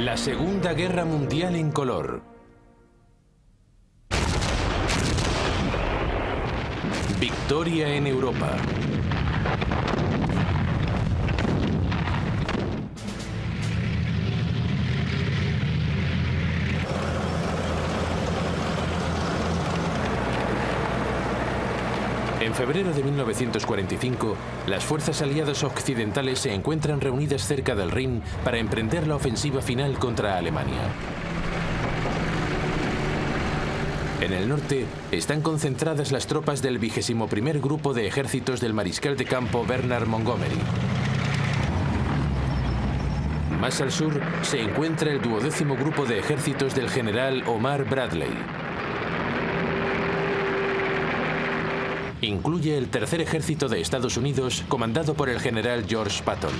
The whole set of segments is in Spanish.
La Segunda Guerra Mundial en color. Victoria en Europa. En febrero de 1945, las fuerzas aliadas occidentales se encuentran reunidas cerca del Rin para emprender la ofensiva final contra Alemania. En el norte están concentradas las tropas del 21º Grupo de Ejércitos del mariscal de campo Bernard Montgomery. Más al sur se encuentra el 12º Grupo de Ejércitos del general Omar Bradley. Incluye el Tercer Ejército de Estados Unidos, comandado por el general George Patton.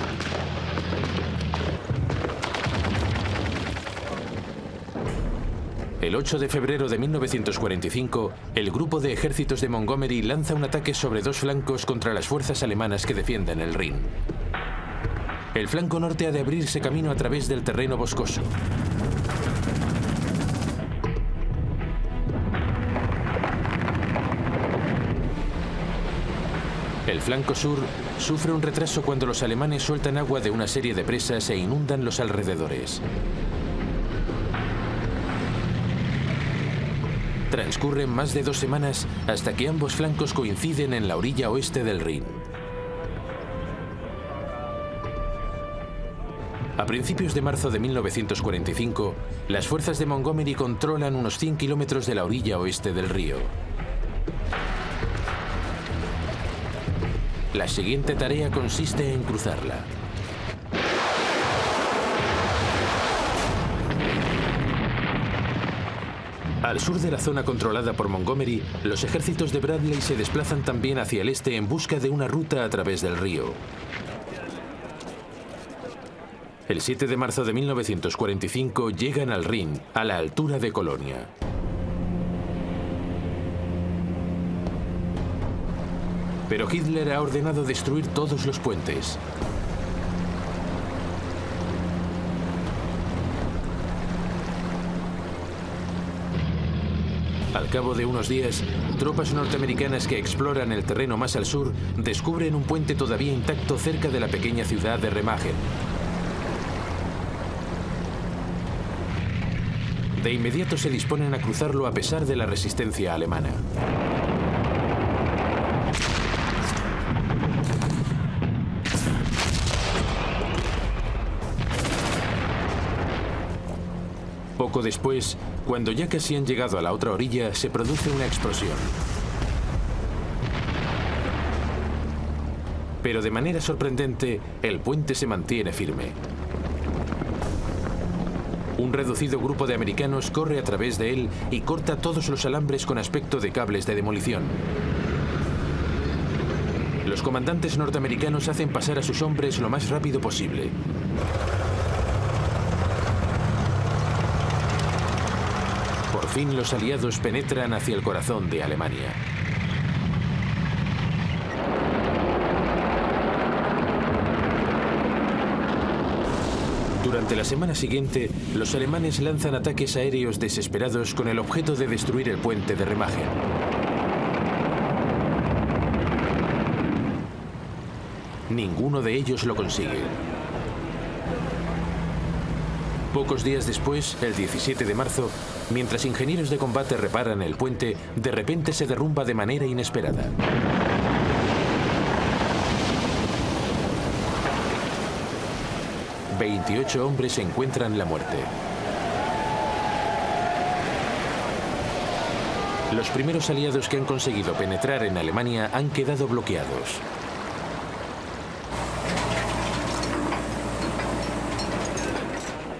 El 8 de febrero de 1945, el grupo de ejércitos de Montgomery lanza un ataque sobre dos flancos contra las fuerzas alemanas que defienden el Rin. El flanco norte ha de abrirse camino a través del terreno boscoso. El flanco sur sufre un retraso cuando los alemanes sueltan agua de una serie de presas e inundan los alrededores. Transcurren más de 2 semanas hasta que ambos flancos coinciden en la orilla oeste del Rin. A principios de marzo de 1945, las fuerzas de Montgomery controlan unos 100 kilómetros de la orilla oeste del río. La siguiente tarea consiste en cruzarla. Al sur de la zona controlada por Montgomery, los ejércitos de Bradley se desplazan también hacia el este en busca de una ruta a través del río. El 7 de marzo de 1945 llegan al Rin, a la altura de Colonia. Pero Hitler ha ordenado destruir todos los puentes. Al cabo de unos días, tropas norteamericanas que exploran el terreno más al sur descubren un puente todavía intacto cerca de la pequeña ciudad de Remagen. De inmediato se disponen a cruzarlo a pesar de la resistencia alemana. Poco después, cuando ya casi han llegado a la otra orilla, se produce una explosión. Pero de manera sorprendente, el puente se mantiene firme. Un reducido grupo de americanos corre a través de él y corta todos los alambres con aspecto de cables de demolición. Los comandantes norteamericanos hacen pasar a sus hombres lo más rápido posible. Por fin los aliados penetran hacia el corazón de Alemania. Durante la semana siguiente, los alemanes lanzan ataques aéreos desesperados con el objeto de destruir el puente de Remagen. Ninguno de ellos lo consigue. Pocos días después, el 17 de marzo, mientras ingenieros de combate reparan el puente, de repente se derrumba de manera inesperada. $28 hombres encuentran la muerte. Los primeros aliados que han conseguido penetrar en Alemania han quedado bloqueados.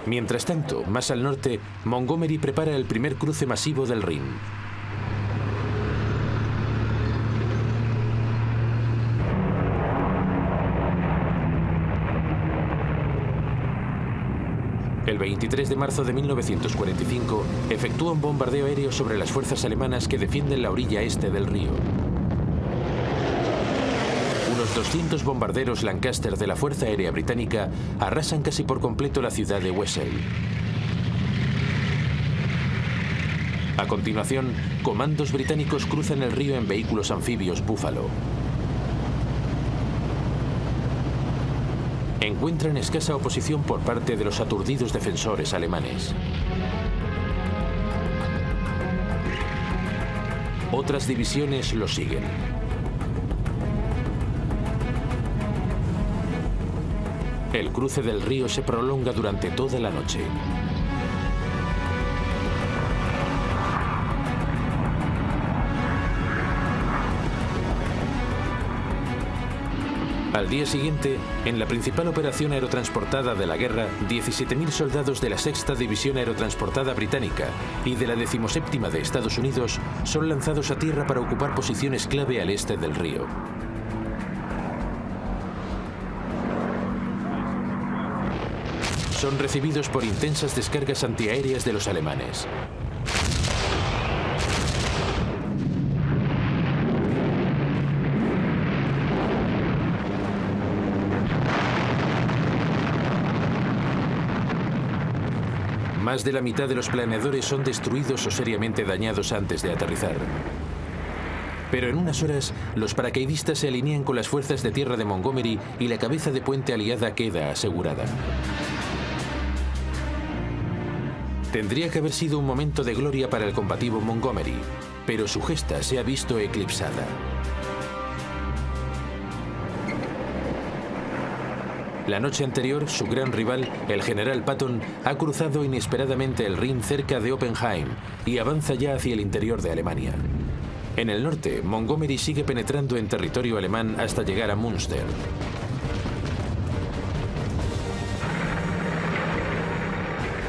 Mientras tanto, más al norte, Montgomery prepara el primer cruce masivo del Rin. El 23 de marzo de 1945, efectúa un bombardeo aéreo sobre las fuerzas alemanas que defienden la orilla este del río. Unos 200 bombarderos Lancaster de la Fuerza Aérea Británica arrasan casi por completo la ciudad de Wesel. A continuación, comandos británicos cruzan el río en vehículos anfibios Búfalo. Encuentran escasa oposición por parte de los aturdidos defensores alemanes. Otras divisiones los siguen. El cruce del río se prolonga durante toda la noche. Al día siguiente, en la principal operación aerotransportada de la guerra, 17.000 soldados de la 6ª División Aerotransportada Británica y de la 17ª de Estados Unidos son lanzados a tierra para ocupar posiciones clave al este del río. Son recibidos por intensas descargas antiaéreas de los alemanes. Más de la mitad de los planeadores son destruidos o seriamente dañados antes de aterrizar. Pero en unas horas, los paracaidistas se alinean con las fuerzas de tierra de Montgomery y la cabeza de puente aliada queda asegurada. Tendría que haber sido un momento de gloria para el combativo Montgomery, pero su gesta se ha visto eclipsada. La noche anterior, su gran rival, el general Patton, ha cruzado inesperadamente el Rin cerca de Oppenheim y avanza ya hacia el interior de Alemania. En el norte, Montgomery sigue penetrando en territorio alemán hasta llegar a Münster.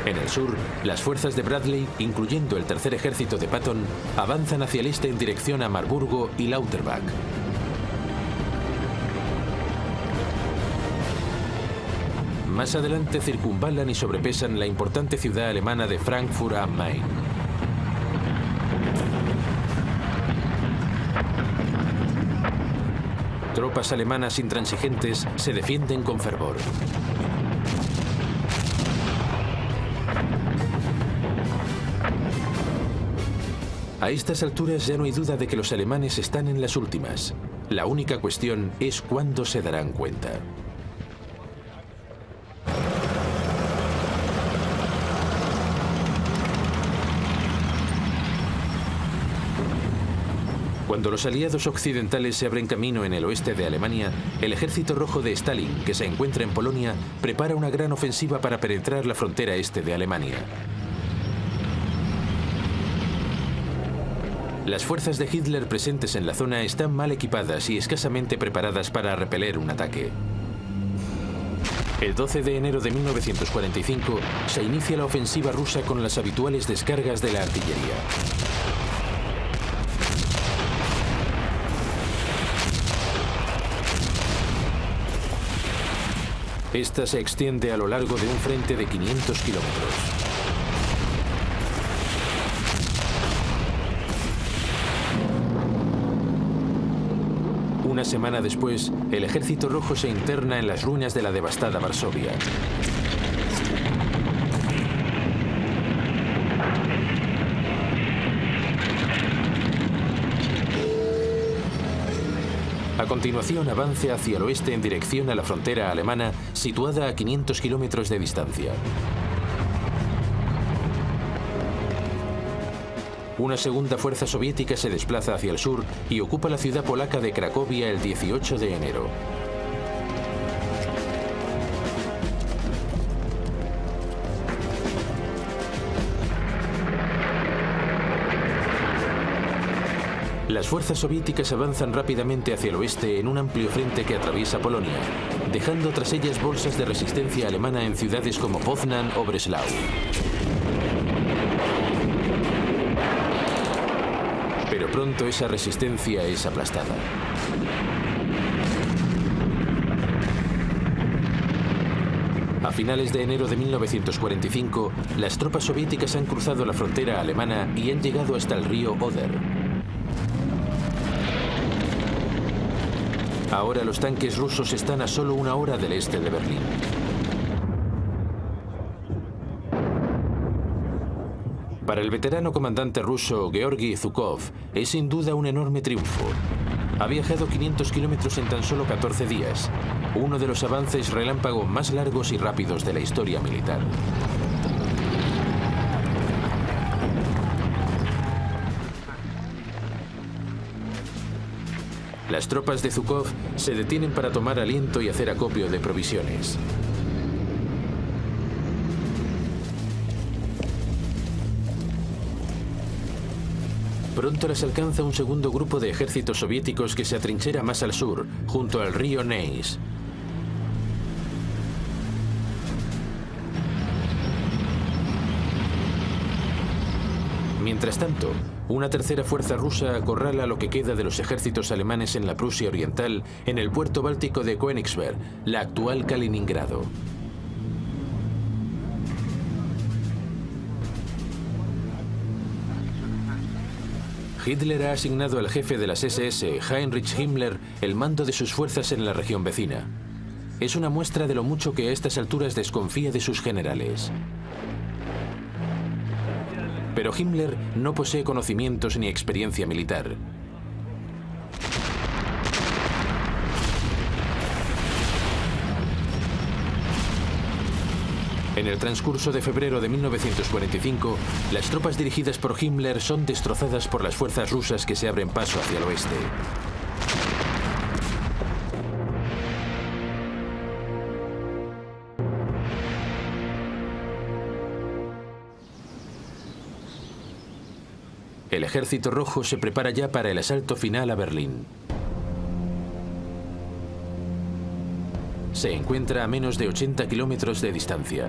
En el sur, las fuerzas de Bradley, incluyendo el tercer ejército de Patton, avanzan hacia el este en dirección a Marburgo y Lauterbach. Más adelante circunvalan y sobrepesan la importante ciudad alemana de Frankfurt am Main. Tropas alemanas intransigentes se defienden con fervor. A estas alturas ya no hay duda de que los alemanes están en las últimas. La única cuestión es cuándo se darán cuenta. Cuando los aliados occidentales se abren camino en el oeste de Alemania, el Ejército Rojo de Stalin, que se encuentra en Polonia, prepara una gran ofensiva para penetrar la frontera este de Alemania. Las fuerzas de Hitler presentes en la zona están mal equipadas y escasamente preparadas para repeler un ataque. El 12 de enero de 1945 se inicia la ofensiva rusa con las habituales descargas de la artillería. Esta se extiende a lo largo de un frente de 500 kilómetros. Una semana después, el Ejército Rojo se interna en las ruinas de la devastada Varsovia. A continuación avance hacia el oeste en dirección a la frontera alemana, situada a 500 kilómetros de distancia. Una segunda fuerza soviética se desplaza hacia el sur y ocupa la ciudad polaca de Cracovia el 18 de enero. Las fuerzas soviéticas avanzan rápidamente hacia el oeste en un amplio frente que atraviesa Polonia, dejando tras ellas bolsas de resistencia alemana en ciudades como Poznan o Breslau. Pero pronto esa resistencia es aplastada. A finales de enero de 1945, las tropas soviéticas han cruzado la frontera alemana y han llegado hasta el río Oder. Ahora los tanques rusos están a solo una hora del este de Berlín. Para el veterano comandante ruso Georgi Zhukov es sin duda un enorme triunfo. Ha viajado 500 kilómetros en tan solo 14 días, uno de los avances relámpago más largos y rápidos de la historia militar. Las tropas de Zhukov se detienen para tomar aliento y hacer acopio de provisiones. Pronto las alcanza un segundo grupo de ejércitos soviéticos que se atrinchera más al sur, junto al río Neis. Mientras tanto, una tercera fuerza rusa acorrala lo que queda de los ejércitos alemanes en la Prusia Oriental, en el puerto báltico de Königsberg, la actual Kaliningrado. Hitler ha asignado al jefe de las SS, Heinrich Himmler, el mando de sus fuerzas en la región vecina. Es una muestra de lo mucho que a estas alturas desconfía de sus generales. Pero Himmler no posee conocimientos ni experiencia militar. En el transcurso de febrero de 1945, las tropas dirigidas por Himmler son destrozadas por las fuerzas rusas que se abren paso hacia el oeste. El Ejército Rojo se prepara ya para el asalto final a Berlín. Se encuentra a menos de 80 kilómetros de distancia.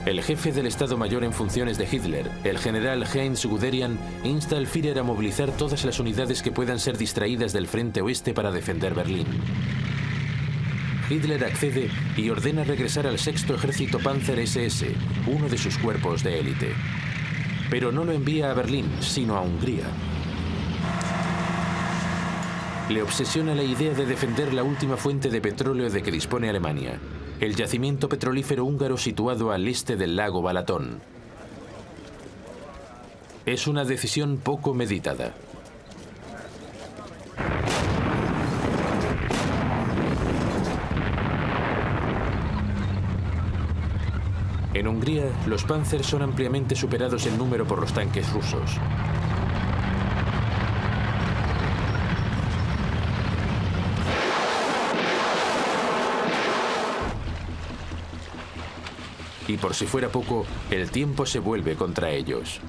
El jefe del Estado Mayor en funciones de Hitler, el general Heinz Guderian, insta al Führer a movilizar todas las unidades que puedan ser distraídas del frente oeste para defender Berlín. Hitler accede y ordena regresar al 6º Ejército Panzer SS, uno de sus cuerpos de élite. Pero no lo envía a Berlín, sino a Hungría. Le obsesiona la idea de defender la última fuente de petróleo de que dispone Alemania, el yacimiento petrolífero húngaro situado al este del lago Balatón. Es una decisión poco meditada. En Hungría, los Panzer son ampliamente superados en número por los tanques rusos. Y por si fuera poco, el tiempo se vuelve contra ellos.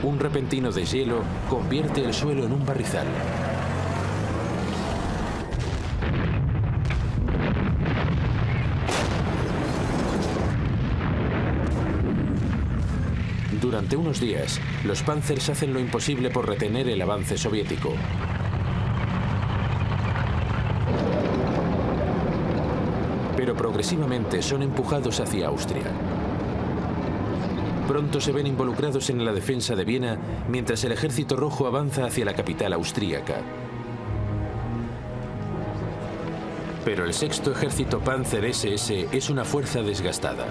Un repentino deshielo convierte el suelo en un barrizal. Durante unos días, los Panzers hacen lo imposible por retener el avance soviético. Pero progresivamente son empujados hacia Austria. Pronto se ven involucrados en la defensa de Viena, mientras el Ejército Rojo avanza hacia la capital austríaca. Pero el 6º Ejército Panzer SS es una fuerza desgastada.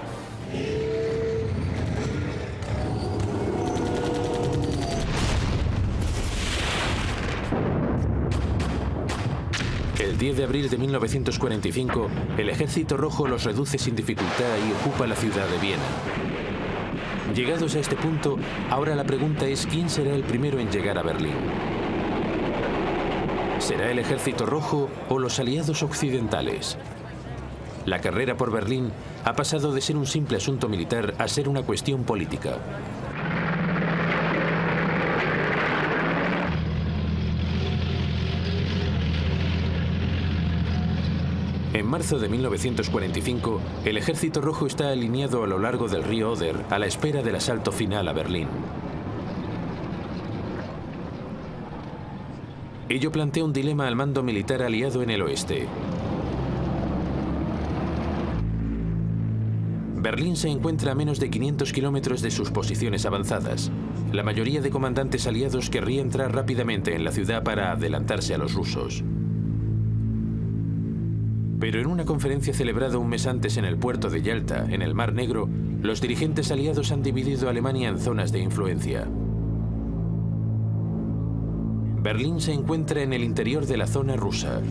El 10 de abril de 1945, el Ejército Rojo los reduce sin dificultad y ocupa la ciudad de Viena. Llegados a este punto, ahora la pregunta es ¿quién será el primero en llegar a Berlín? ¿Será el Ejército Rojo o los aliados occidentales? La carrera por Berlín ha pasado de ser un simple asunto militar a ser una cuestión política. En marzo de 1945, el Ejército Rojo está alineado a lo largo del río Oder a la espera del asalto final a Berlín. Ello plantea un dilema al mando militar aliado en el oeste. Berlín se encuentra a menos de 500 kilómetros de sus posiciones avanzadas. La mayoría de comandantes aliados querría entrar rápidamente en la ciudad para adelantarse a los rusos. Pero en una conferencia celebrada un mes antes en el puerto de Yalta, en el Mar Negro, los dirigentes aliados han dividido a Alemania en zonas de influencia. Berlín se encuentra en el interior de la zona rusa.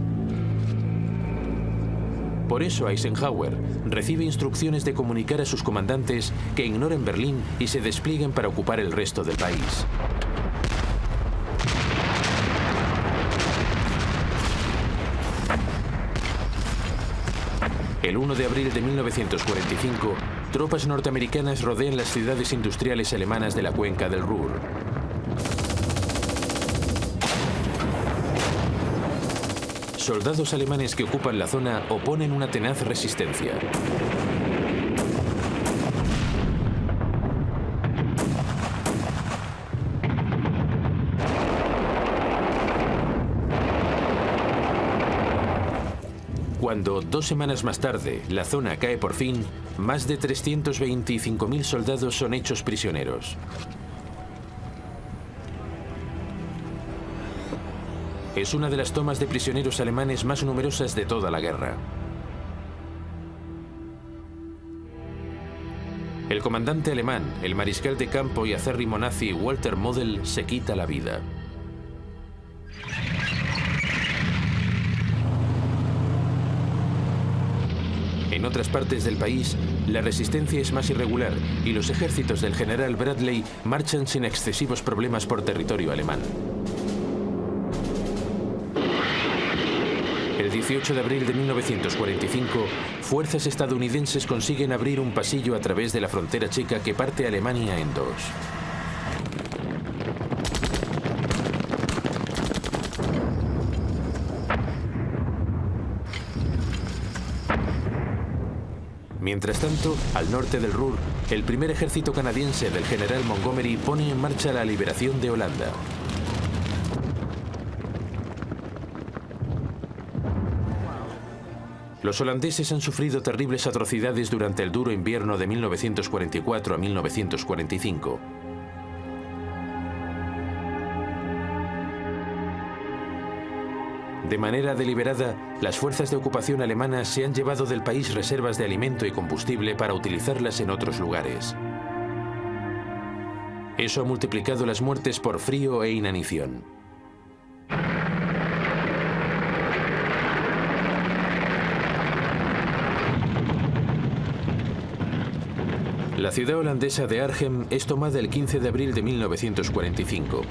Por eso Eisenhower recibe instrucciones de comunicar a sus comandantes que ignoren Berlín y se desplieguen para ocupar el resto del país. El 1 de abril de 1945, tropas norteamericanas rodean las ciudades industriales alemanas de la cuenca del Ruhr. Soldados alemanes que ocupan la zona oponen una tenaz resistencia. Cuando, 2 semanas más tarde, la zona cae por fin, más de 325.000 soldados son hechos prisioneros. Es una de las tomas de prisioneros alemanes más numerosas de toda la guerra. El comandante alemán, el mariscal de campo y acérrimo nazi Walter Model, se quita la vida. En otras partes del país, la resistencia es más irregular y los ejércitos del general Bradley marchan sin excesivos problemas por territorio alemán. El 18 de abril de 1945, fuerzas estadounidenses consiguen abrir un pasillo a través de la frontera checa que parte a Alemania en dos. Mientras tanto, al norte del Ruhr, el primer ejército canadiense del general Montgomery pone en marcha la liberación de Holanda. Los holandeses han sufrido terribles atrocidades durante el duro invierno de 1944 a 1945. De manera deliberada, las fuerzas de ocupación alemanas se han llevado del país reservas de alimento y combustible para utilizarlas en otros lugares. Eso ha multiplicado las muertes por frío e inanición. La ciudad holandesa de Arnhem es tomada el 15 de abril de 1945.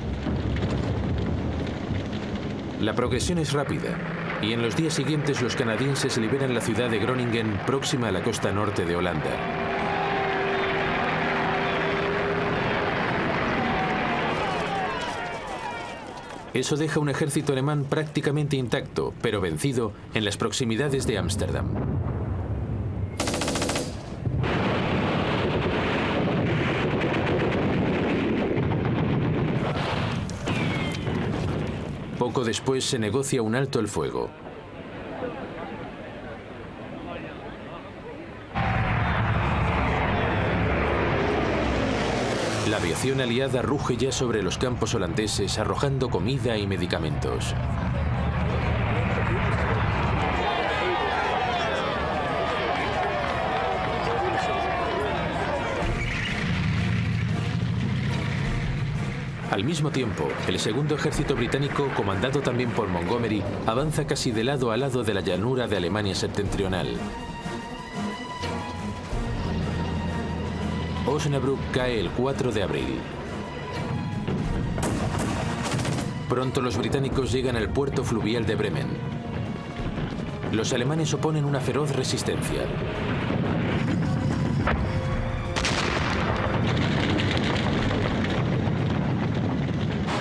La progresión es rápida, y en los días siguientes los canadienses liberan la ciudad de Groningen, próxima a la costa norte de Holanda. Eso deja un ejército alemán prácticamente intacto, pero vencido, en las proximidades de Ámsterdam. Poco después se negocia un alto el fuego. La aviación aliada ruge ya sobre los campos holandeses, arrojando comida y medicamentos. Al mismo tiempo, el segundo ejército británico, comandado también por Montgomery, avanza casi de lado a lado de la llanura de Alemania septentrional. Osnabrück cae el 4 de abril. Pronto los británicos llegan al puerto fluvial de Bremen. Los alemanes oponen una feroz resistencia.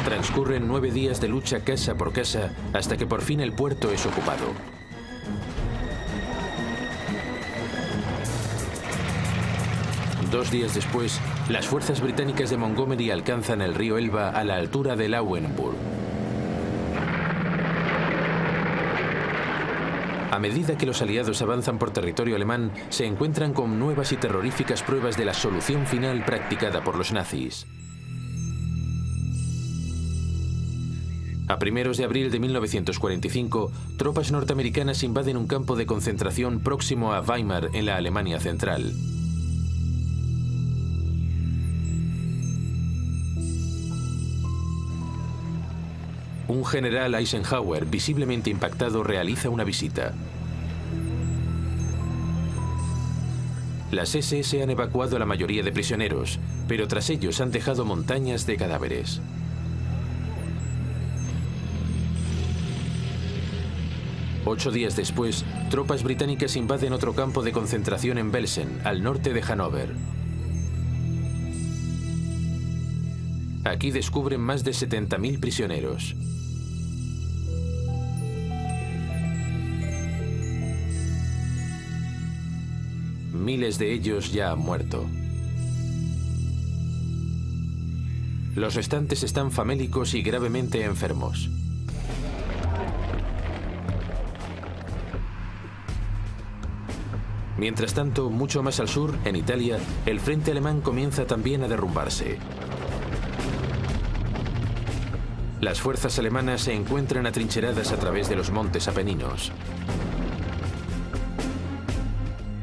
Transcurren 9 días de lucha casa por casa hasta que por fin el puerto es ocupado. Dos días después, las fuerzas británicas de Montgomery alcanzan el río Elba a la altura de Lauenburg. A medida que los aliados avanzan por territorio alemán, se encuentran con nuevas y terroríficas pruebas de la solución final practicada por los nazis. A primeros de abril de 1945, tropas norteamericanas invaden un campo de concentración próximo a Weimar, en la Alemania central. Un general Eisenhower, visiblemente impactado, realiza una visita. Las SS han evacuado a la mayoría de prisioneros, pero tras ellos han dejado montañas de cadáveres. Ocho días después, tropas británicas invaden otro campo de concentración en Belsen, al norte de Hannover. Aquí descubren más de 70.000 prisioneros. Miles de ellos ya han muerto. Los restantes están famélicos y gravemente enfermos. Mientras tanto, mucho más al sur, en Italia, el frente alemán comienza también a derrumbarse. Las fuerzas alemanas se encuentran atrincheradas a través de los montes Apeninos.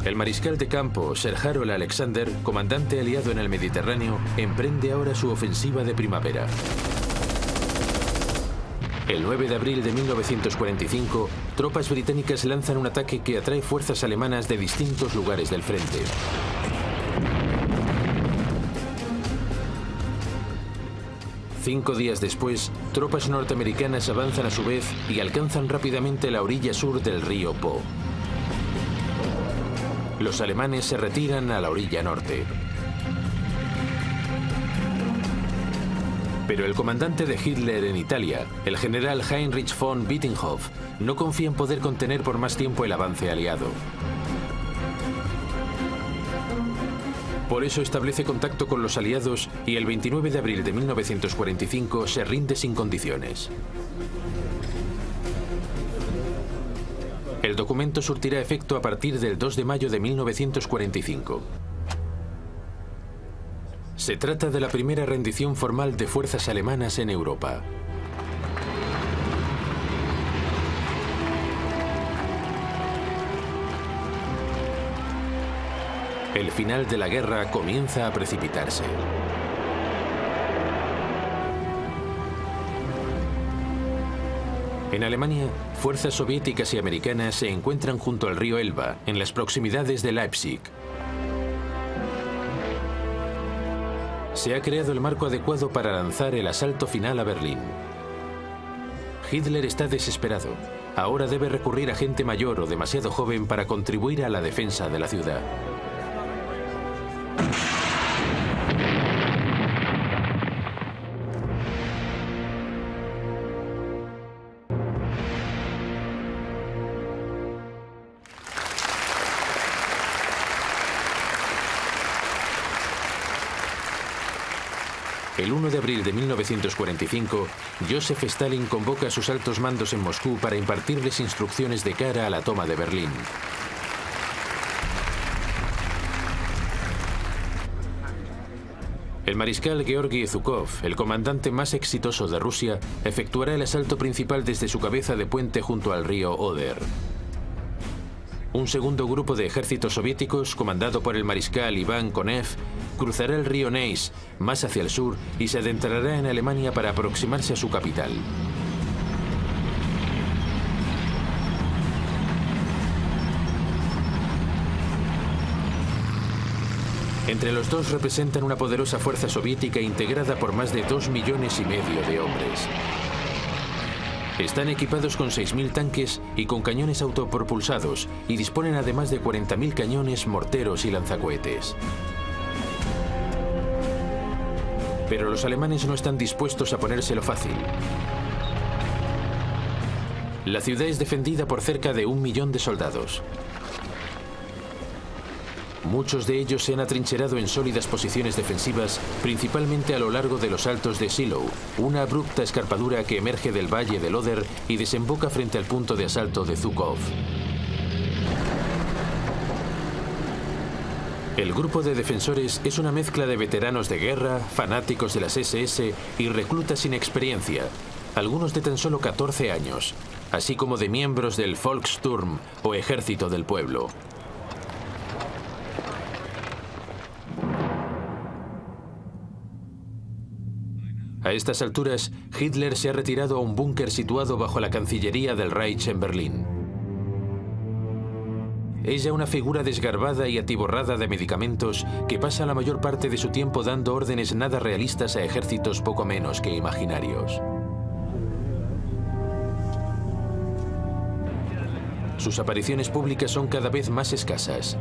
El mariscal de campo, Sir Harold Alexander, comandante aliado en el Mediterráneo, emprende ahora su ofensiva de primavera. El 9 de abril de 1945, tropas británicas lanzan un ataque que atrae fuerzas alemanas de distintos lugares del frente. Cinco días después, tropas norteamericanas avanzan a su vez y alcanzan rápidamente la orilla sur del río Po. Los alemanes se retiran a la orilla norte. Pero el comandante de Hitler en Italia, el general Heinrich von Bittenhoff, no confía en poder contener por más tiempo el avance aliado. Por eso establece contacto con los aliados y el 29 de abril de 1945 se rinde sin condiciones. El documento surtirá efecto a partir del 2 de mayo de 1945. Se trata de la primera rendición formal de fuerzas alemanas en Europa. El final de la guerra comienza a precipitarse. En Alemania, fuerzas soviéticas y americanas se encuentran junto al río Elba, en las proximidades de Leipzig. Se ha creado el marco adecuado para lanzar el asalto final a Berlín. Hitler está desesperado. Ahora debe recurrir a gente mayor o demasiado joven para contribuir a la defensa de la ciudad. El 1 de abril de 1945, Joseph Stalin convoca a sus altos mandos en Moscú para impartirles instrucciones de cara a la toma de Berlín. El mariscal Georgi Zhukov, el comandante más exitoso de Rusia, efectuará el asalto principal desde su cabeza de puente junto al río Oder. Un segundo grupo de ejércitos soviéticos, comandado por el mariscal Iván Konev, cruzará el río Neisse, más hacia el sur, y se adentrará en Alemania para aproximarse a su capital. Entre los dos representan una poderosa fuerza soviética integrada por más de 2,5 millones de hombres. Están equipados con 6.000 tanques y con cañones autopropulsados y disponen además de 40.000 cañones, morteros y lanzacohetes. Pero los alemanes no están dispuestos a ponérselo fácil. La ciudad es defendida por cerca de 1 millón de soldados. Muchos de ellos se han atrincherado en sólidas posiciones defensivas, principalmente a lo largo de los altos de Shiloh, una abrupta escarpadura que emerge del valle del Oder y desemboca frente al punto de asalto de Zhukov. El grupo de defensores es una mezcla de veteranos de guerra, fanáticos de las SS y reclutas sin experiencia, algunos de tan solo 14 años, así como de miembros del Volkssturm o Ejército del Pueblo. A estas alturas, Hitler se ha retirado a un búnker situado bajo la Cancillería del Reich en Berlín. Es ya una figura desgarbada y atiborrada de medicamentos que pasa la mayor parte de su tiempo dando órdenes nada realistas a ejércitos poco menos que imaginarios. Sus apariciones públicas son cada vez más escasas.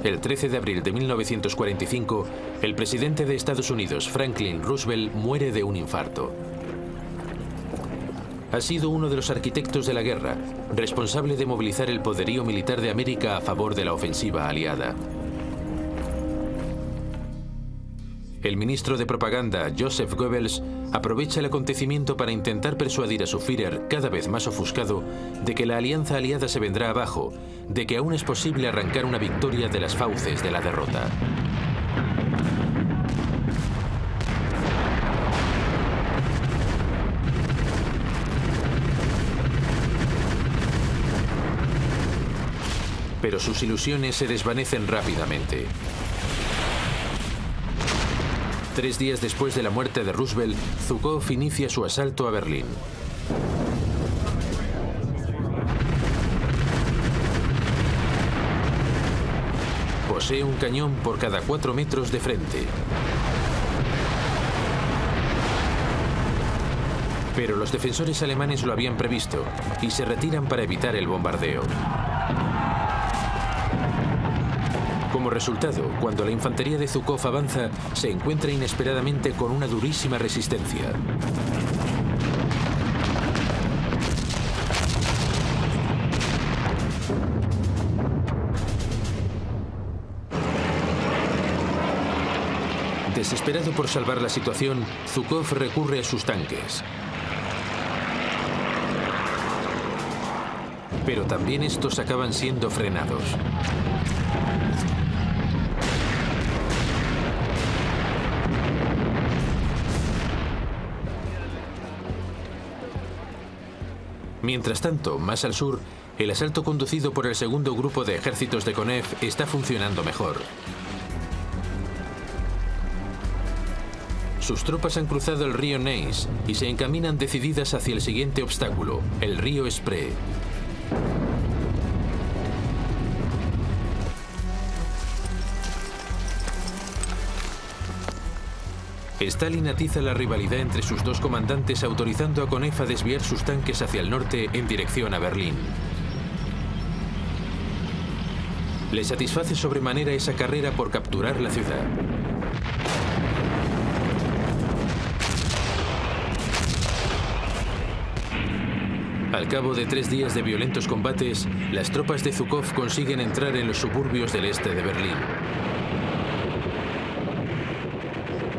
El 13 de abril de 1945, el presidente de Estados Unidos, Franklin Roosevelt, muere de un infarto. Ha sido uno de los arquitectos de la guerra, responsable de movilizar el poderío militar de América a favor de la ofensiva aliada. El ministro de propaganda, Joseph Goebbels, aprovecha el acontecimiento para intentar persuadir a su Führer, cada vez más ofuscado, de que la alianza aliada se vendrá abajo, de que aún es posible arrancar una victoria de las fauces de la derrota. Pero sus ilusiones se desvanecen rápidamente. 3 días después de la muerte de Roosevelt, Zhukov inicia su asalto a Berlín. Posee un cañón por cada 4 metros de frente. Pero los defensores alemanes lo habían previsto y se retiran para evitar el bombardeo. Como resultado, cuando la infantería de Zhukov avanza, se encuentra inesperadamente con una durísima resistencia. Desesperado por salvar la situación, Zhukov recurre a sus tanques. Pero también estos acaban siendo frenados. Mientras tanto, más al sur, el asalto conducido por el segundo grupo de ejércitos de Konev está funcionando mejor. Sus tropas han cruzado el río Neisse y se encaminan decididas hacia el siguiente obstáculo, el río Spree. Stalin atiza la rivalidad entre sus dos comandantes, autorizando a Konev a desviar sus tanques hacia el norte en dirección a Berlín. Le satisface sobremanera esa carrera por capturar la ciudad. Al cabo de 3 días de violentos combates, las tropas de Zhukov consiguen entrar en los suburbios del este de Berlín.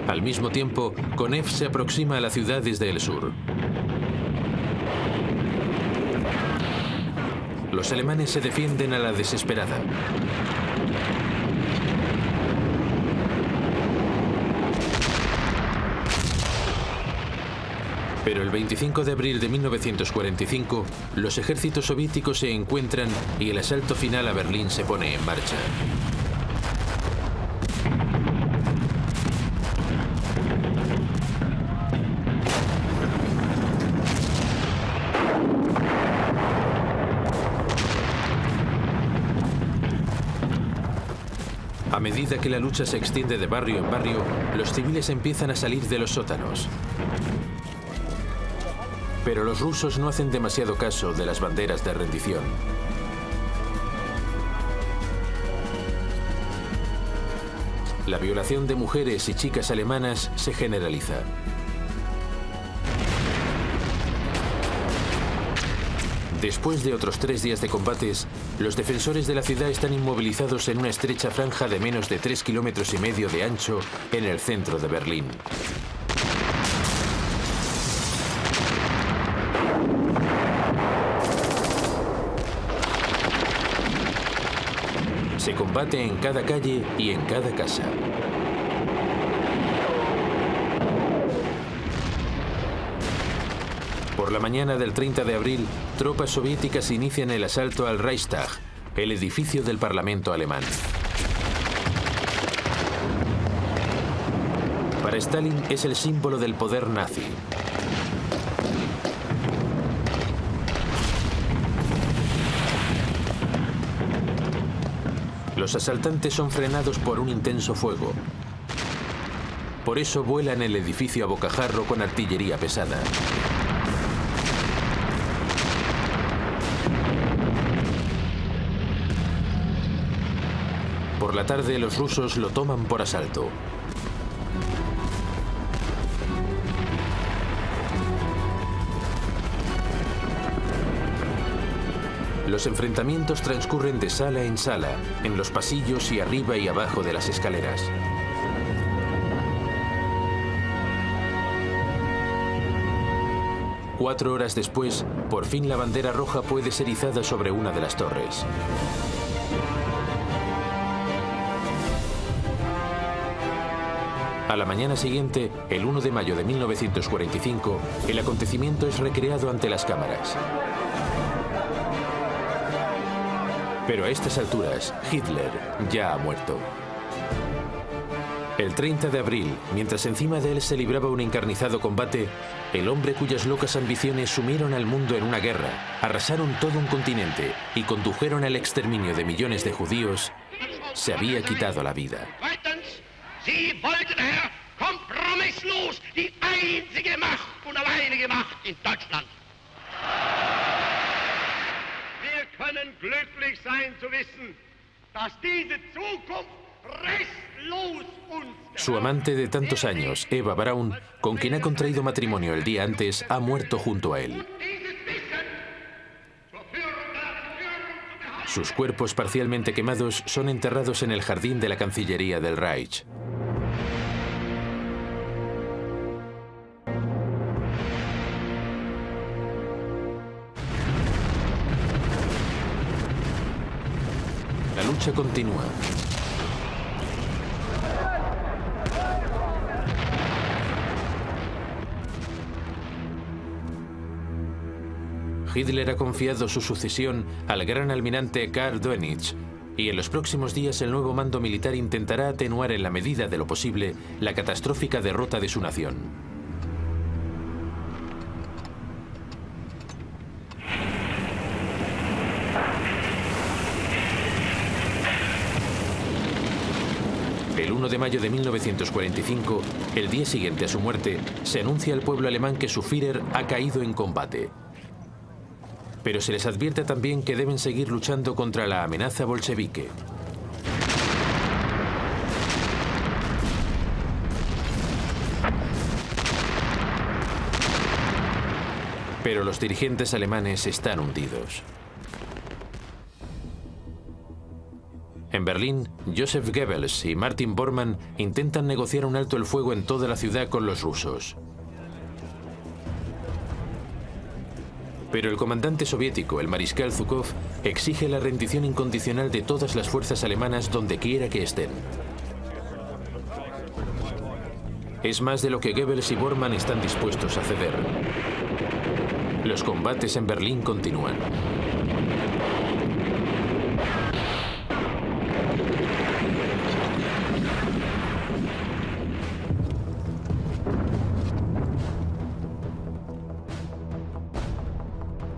Al mismo tiempo, Konev se aproxima a la ciudad desde el sur. Los alemanes se defienden a la desesperada. Pero el 25 de abril de 1945, los ejércitos soviéticos se encuentran y el asalto final a Berlín se pone en marcha. A medida que la lucha se extiende de barrio en barrio, los civiles empiezan a salir de los sótanos. Pero los rusos no hacen demasiado caso de las banderas de rendición. La violación de mujeres y chicas alemanas se generaliza. Después de otros 3 días de combates, los defensores de la ciudad están inmovilizados en una estrecha franja de menos de 3,5 kilómetros de ancho en el centro de Berlín. Se combate en cada calle y en cada casa. Por la mañana del 30 de abril, tropas soviéticas inician el asalto al Reichstag, el edificio del Parlamento alemán. Para Stalin es el símbolo del poder nazi. Los asaltantes son frenados por un intenso fuego. Por eso vuelan el edificio a bocajarro con artillería pesada. Por la tarde, los rusos lo toman por asalto. Los enfrentamientos transcurren de sala en sala, en los pasillos y arriba y abajo de las escaleras. Cuatro horas después, por fin la bandera roja puede ser izada sobre una de las torres. A la mañana siguiente, el 1 de mayo de 1945, el acontecimiento es recreado ante las cámaras. Pero a estas alturas, Hitler ya ha muerto. El 30 de abril, mientras encima de él se libraba un encarnizado combate, el hombre cuyas locas ambiciones sumieron al mundo en una guerra, arrasaron todo un continente y condujeron al exterminio de millones de judíos, se había quitado la vida. Sie wollten, Herr, kompromisslos die einzige Macht und alleinige Macht in Deutschland. Wir können glücklich sein zu wissen, dass diese Zukunft restlos uns... Su amante de tantos años, Eva Braun, con quien ha contraído matrimonio el día antes, ha muerto junto a él. Sus cuerpos parcialmente quemados son enterrados en el jardín de la Cancillería del Reich. La lucha continúa. Hitler ha confiado su sucesión al gran almirante Karl Dönitz, y en los próximos días el nuevo mando militar intentará atenuar en la medida de lo posible la catastrófica derrota de su nación. El 1 de mayo de 1945, el día siguiente a su muerte, se anuncia al pueblo alemán que su Führer ha caído en combate. Pero se les advierte también que deben seguir luchando contra la amenaza bolchevique. Pero los dirigentes alemanes están hundidos. En Berlín, Joseph Goebbels y Martin Bormann intentan negociar un alto el fuego en toda la ciudad con los rusos. Pero el comandante soviético, el mariscal Zhukov, exige la rendición incondicional de todas las fuerzas alemanas donde quiera que estén. Es más de lo que Goebbels y Bormann están dispuestos a ceder. Los combates en Berlín continúan.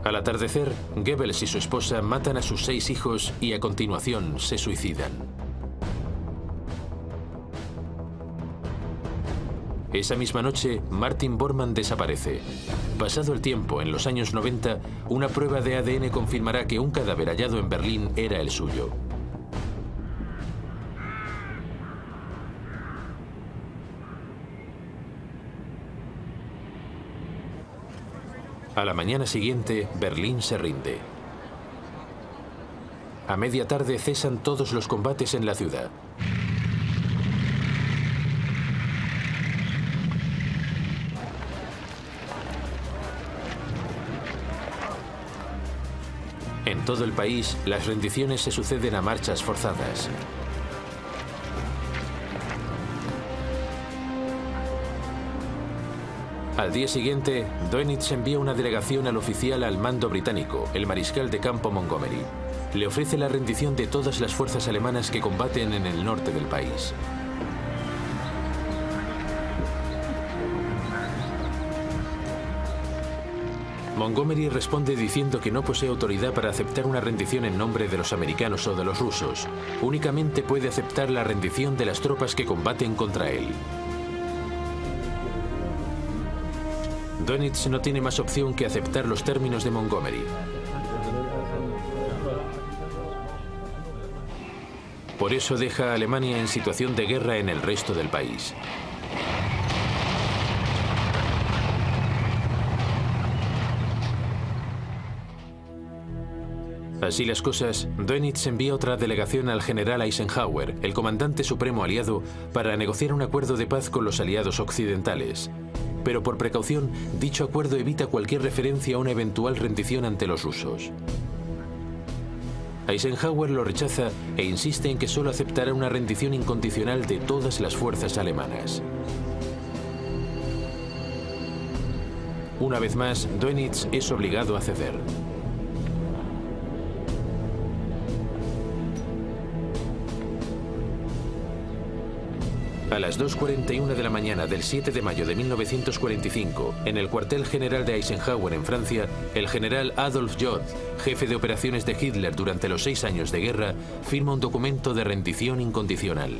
Al atardecer, Goebbels y su esposa matan a sus 6 hijos y a continuación se suicidan. Esa misma noche, Martin Bormann desaparece. Pasado el tiempo, en los años 90, una prueba de ADN confirmará que un cadáver hallado en Berlín era el suyo. A la mañana siguiente, Berlín se rinde. A media tarde cesan todos los combates en la ciudad. En todo el país, las rendiciones se suceden a marchas forzadas. Al día siguiente, Dönitz envía una delegación al oficial al mando británico, el mariscal de campo Montgomery. Le ofrece la rendición de todas las fuerzas alemanas que combaten en el norte del país. Montgomery responde diciendo que no posee autoridad para aceptar una rendición en nombre de los americanos o de los rusos. Únicamente puede aceptar la rendición de las tropas que combaten contra él. Dönitz no tiene más opción que aceptar los términos de Montgomery. Por eso deja a Alemania en situación de guerra en el resto del país. Así las cosas, Dönitz envía otra delegación al general Eisenhower, el comandante supremo aliado, para negociar un acuerdo de paz con los aliados occidentales. Pero por precaución, dicho acuerdo evita cualquier referencia a una eventual rendición ante los rusos. Eisenhower lo rechaza e insiste en que solo aceptará una rendición incondicional de todas las fuerzas alemanas. Una vez más, Dönitz es obligado a ceder. A las 2:41 de la mañana del 7 de mayo de 1945, en el cuartel general de Eisenhower en Francia, el general Adolf Jod, jefe de operaciones de Hitler durante los 6 años de guerra, firma un documento de rendición incondicional.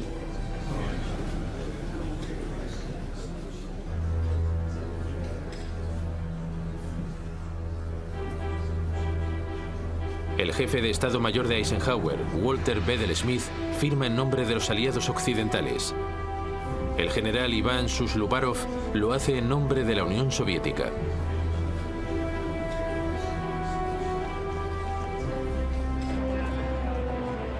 El jefe de Estado Mayor de Eisenhower, Walter Bedell Smith, firma en nombre de los aliados occidentales. El general Iván Suslubarov lo hace en nombre de la Unión Soviética.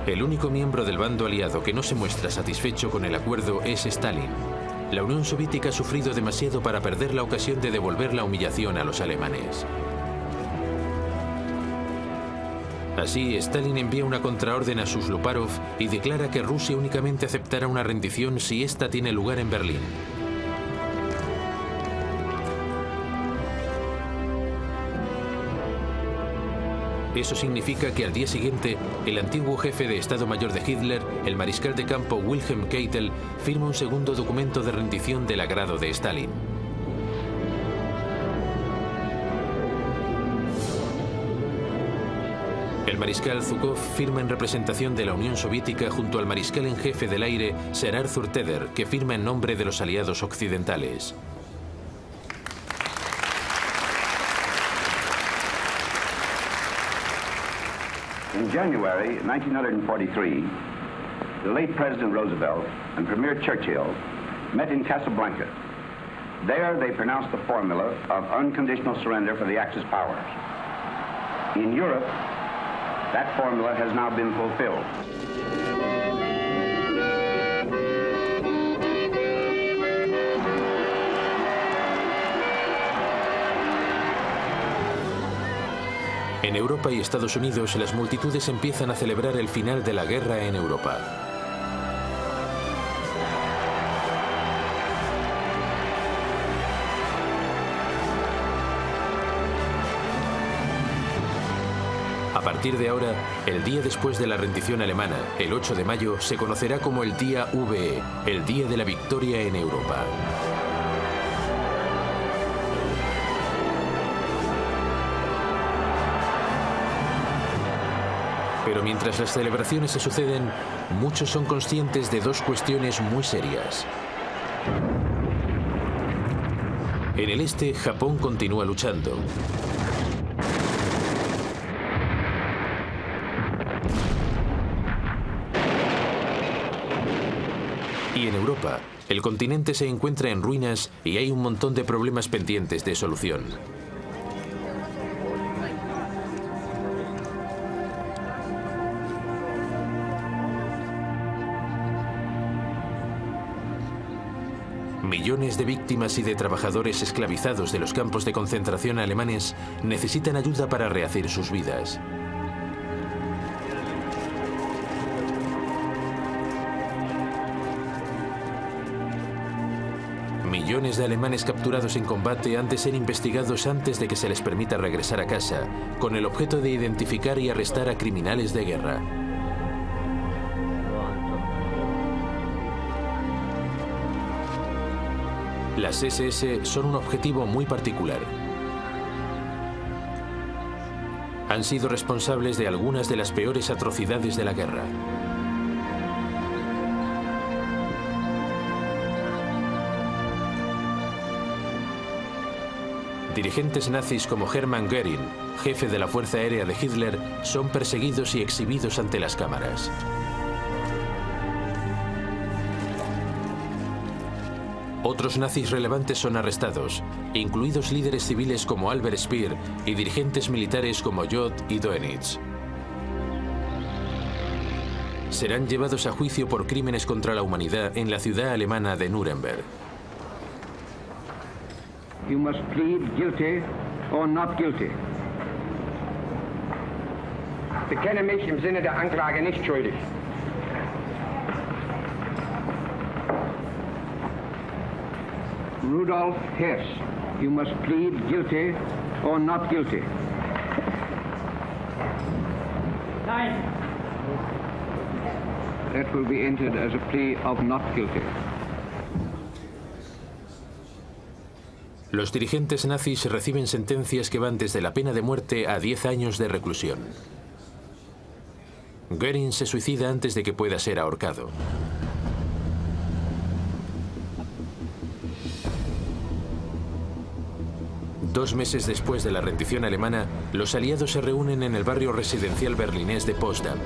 El único miembro del bando aliado que no se muestra satisfecho con el acuerdo es Stalin. La Unión Soviética ha sufrido demasiado para perder la ocasión de devolver la humillación a los alemanes. Así, Stalin envía una contraorden a Suslubarov y declara que Rusia únicamente aceptará una rendición si ésta tiene lugar en Berlín. Eso significa que al día siguiente, el antiguo jefe de Estado Mayor de Hitler, el mariscal de campo Wilhelm Keitel, firma un segundo documento de rendición del agrado de Stalin. El mariscal Zhukov firma en representación de la Unión Soviética junto al mariscal en jefe del aire, Sir Arthur Tedder, que firma en nombre de los aliados occidentales. In January 1943, the late President Roosevelt and Premier Churchill met in Casablanca. There they pronounced the formula of unconditional surrender for the Axis powers. In Europe, that formula has now been fulfilled. En Europa y Estados Unidos, las multitudes empiezan a celebrar el final de la guerra en Europa. A partir de ahora, el día después de la rendición alemana, el 8 de mayo, se conocerá como el Día VE, el Día de la Victoria en Europa. Pero mientras las celebraciones se suceden, muchos son conscientes de dos cuestiones muy serias. En el este, Japón continúa luchando. Y en Europa, el continente se encuentra en ruinas y hay un montón de problemas pendientes de solución. Millones de víctimas y de trabajadores esclavizados de los campos de concentración alemanes necesitan ayuda para rehacer sus vidas. Millones de alemanes capturados en combate han de ser investigados antes de que se les permita regresar a casa, con el objeto de identificar y arrestar a criminales de guerra. Las SS son un objetivo muy particular. Han sido responsables de algunas de las peores atrocidades de la guerra. Dirigentes nazis como Hermann Göring, jefe de la Fuerza Aérea de Hitler, son perseguidos y exhibidos ante las cámaras. Otros nazis relevantes son arrestados, incluidos líderes civiles como Albert Speer y dirigentes militares como Jodt y Dönitz. Serán llevados a juicio por crímenes contra la humanidad en la ciudad alemana de Nuremberg. You must plead guilty or not guilty. Bekenne mich im Sinne der Anklage nicht schuldig. Rudolf Hess, you must plead guilty or not guilty. Nein. That will be entered as a plea of not guilty. Los dirigentes nazis reciben sentencias que van desde la pena de muerte a 10 años de reclusión. Göring se suicida antes de que pueda ser ahorcado. Dos meses después de la rendición alemana, los aliados se reúnen en el barrio residencial berlinés de Potsdam.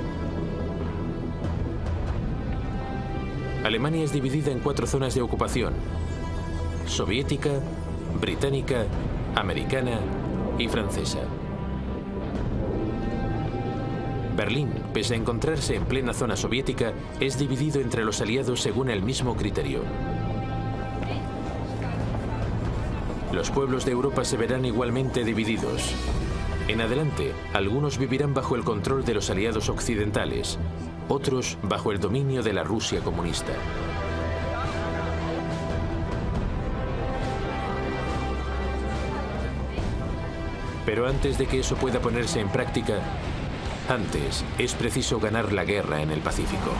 Alemania es dividida en 4 zonas de ocupación: soviética, británica, americana y francesa. Berlín, pese a encontrarse en plena zona soviética, es dividido entre los aliados según el mismo criterio. Los pueblos de Europa se verán igualmente divididos. En adelante, algunos vivirán bajo el control de los aliados occidentales, otros bajo el dominio de la Rusia comunista. Pero antes de que eso pueda ponerse en práctica, antes es preciso ganar la guerra en el Pacífico.